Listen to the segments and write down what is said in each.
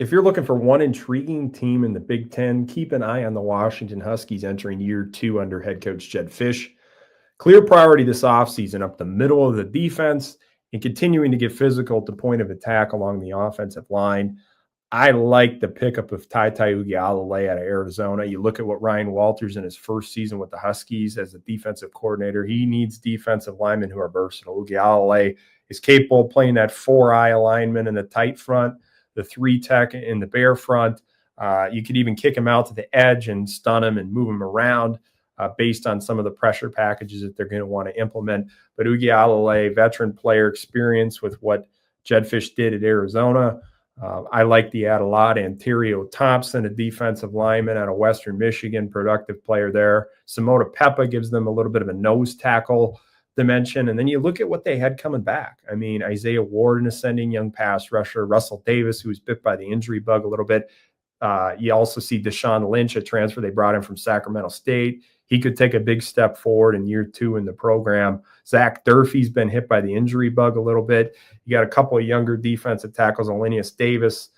If you're looking for one intriguing team in the Big Ten, keep an eye on the Washington Huskies entering year 2 under head coach Jed Fish. Clear priority this offseason up the middle of the defense and continuing to get physical at the point of attack along the offensive line. I like the pickup of Tai Ugialale out of Arizona. You look at what Ryan Walters in his first season with the Huskies as a defensive coordinator. He needs defensive linemen who are versatile. Ugialale is capable of playing that 4-eye alignment in the tight front, the 3-tech in the bare front. You could even kick him out to the edge and stun him and move him around based on some of the pressure packages that they're going to want to implement. But Ugialale, veteran player experience with what Jed Fish did at Arizona. I like the ad a lot. Antonio Thompson, a defensive lineman out of Western Michigan, productive player there. Simona Peppa gives them a little bit of a nose tackle dimension. And then you look at what they had coming back. I mean, Isaiah Ward, an ascending young pass rusher. Russell Davis, who was bit by the injury bug a little bit. You also see Deshaun Lynch, a transfer they brought in from Sacramento State. He could take a big step forward in year 2 in the program. Zach Durfee's been hit by the injury bug a little bit. You got a couple of younger defensive tackles. Alenius Davis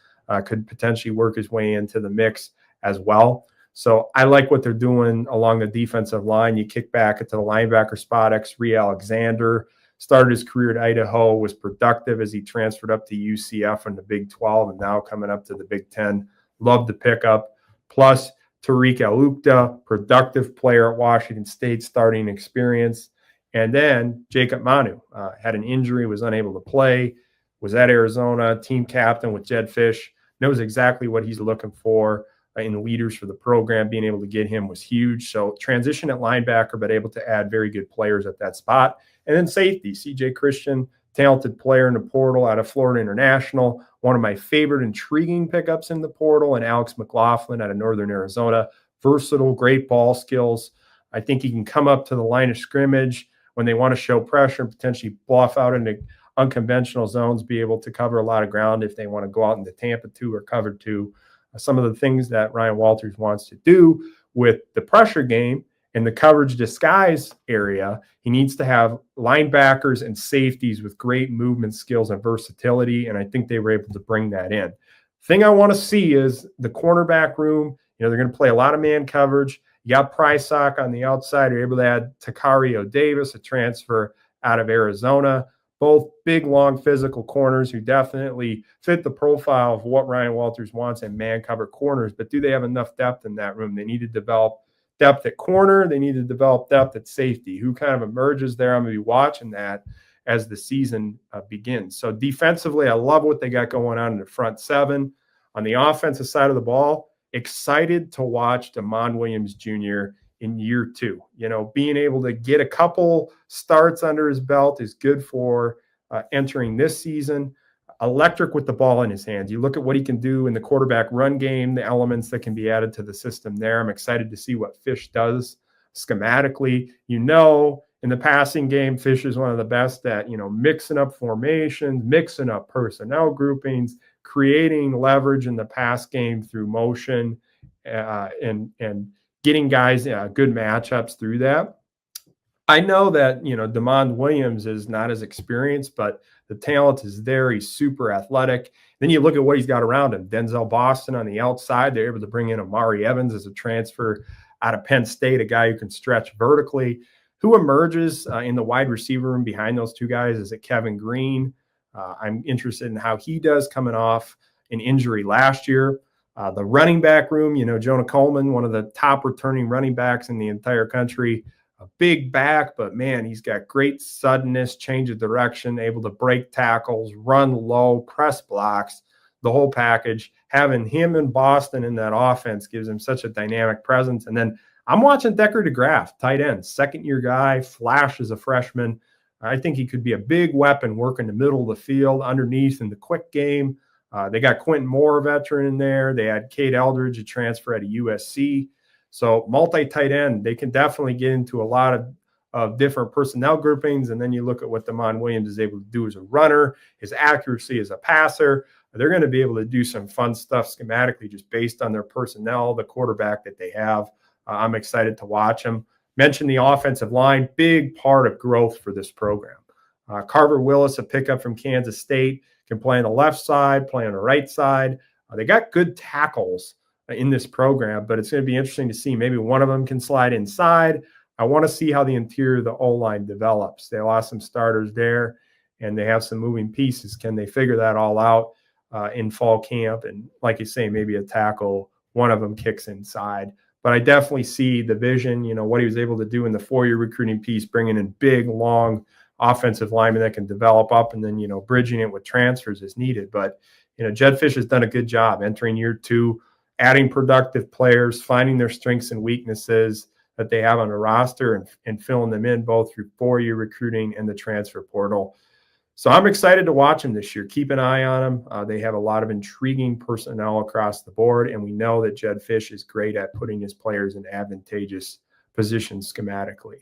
could potentially work his way into the mix as well. So I like what they're doing along the defensive line. You kick back into the linebacker spot. X-Ree Alexander started his career at Idaho, was productive as he transferred up to UCF in the Big 12 and now coming up to the Big 10. Love the pickup. Plus, Tariq Alukta, productive player at Washington State, starting experience. And then Jacob Manu had an injury, was unable to play, was at Arizona, team captain with Jed Fish, knows exactly what he's looking for in leaders for the program. Being able to get him was huge. So transition at linebacker, but able to add very good players at that spot. And then safety, CJ Christian, talented player in the portal out of Florida International. One of my favorite intriguing pickups in the portal, and Alex McLaughlin out of Northern Arizona. Versatile, great ball skills. I think he can come up to the line of scrimmage when they want to show pressure and potentially bluff out into unconventional zones, be able to cover a lot of ground if they want to go out into Tampa 2 or cover 2. Some of the things that Ryan Walters wants to do with the pressure game in the coverage disguise area, he needs to have linebackers and safeties with great movement skills and versatility, and I think they were able to bring that in. Thing I want to see is the cornerback room. You know, they're going to play a lot of man coverage. You got Prysock on the outside. You're able to add Takario Davis, a transfer out of Arizona. Both big, long, physical corners who definitely fit the profile of what Ryan Walters wants in man cover corners. But do they have enough depth in that room? They need to develop depth at corner. They need to develop depth at safety. Who kind of emerges there? I'm going to be watching that as the season begins. So defensively, I love what they got going on in the front 7. On the offensive side of the ball, excited to watch Damon Williams Jr. in year 2. You know, being able to get a couple starts under his belt is good for entering this season. Electric with the ball in his hands. You look at what he can do in the quarterback run game, the elements that can be added to the system there. I'm excited to see what Fish does schematically. You know, in the passing game, Fish is one of the best at, you know, mixing up formations, mixing up personnel groupings, creating leverage in the pass game through motion and getting guys good matchups through that. I know that, you know, Damon Williams is not as experienced, but the talent is there. He's super athletic. Then you look at what he's got around him. Denzel Boston on the outside. They're able to bring in Amari Evans as a transfer out of Penn State, a guy who can stretch vertically. Who emerges in the wide receiver room behind those two guys? Is it Kevin Green? I'm interested in how he does coming off an injury last year. The running back room, you know, Jonah Coleman, one of the top returning running backs in the entire country. A big back, but man, he's got great suddenness, change of direction, able to break tackles, run low, press blocks, the whole package. Having him in Boston in that offense gives him such a dynamic presence. And then I'm watching Decker DeGraff, tight end, second-year guy, flash as a freshman. I think he could be a big weapon working the middle of the field, underneath in the quick game. They got Quentin Moore, a veteran, in there. They had Cade Eldridge, a transfer out of USC. So multi-tight end, they can definitely get into a lot of different personnel groupings. And then you look at what Damon Williams is able to do as a runner, his accuracy as a passer. They're going to be able to do some fun stuff schematically just based on their personnel, the quarterback that they have. I'm excited to watch them. Mentioned the offensive line, big part of growth for this program. Carver Willis, a pickup from Kansas State, can play on the left side, play on the right side. They got good tackles in this program, but it's going to be interesting to see. Maybe one of them can slide inside. I want to see how the interior of the O-line develops. They lost some starters there, and they have some moving pieces. Can they figure that all out in fall camp? And like you say, maybe a tackle, one of them kicks inside. But I definitely see the vision, what he was able to do in the 4-year recruiting piece, bringing in big, long offensive linemen that can develop up, and then, bridging it with transfers as needed. But, Jedd Fisch has done a good job entering year 2, adding productive players, finding their strengths and weaknesses that they have on the roster and filling them in both through 4-year recruiting and the transfer portal. So I'm excited to watch them this year. Keep an eye on them. They have a lot of intriguing personnel across the board, and we know that Jedd Fisch is great at putting his players in advantageous positions schematically.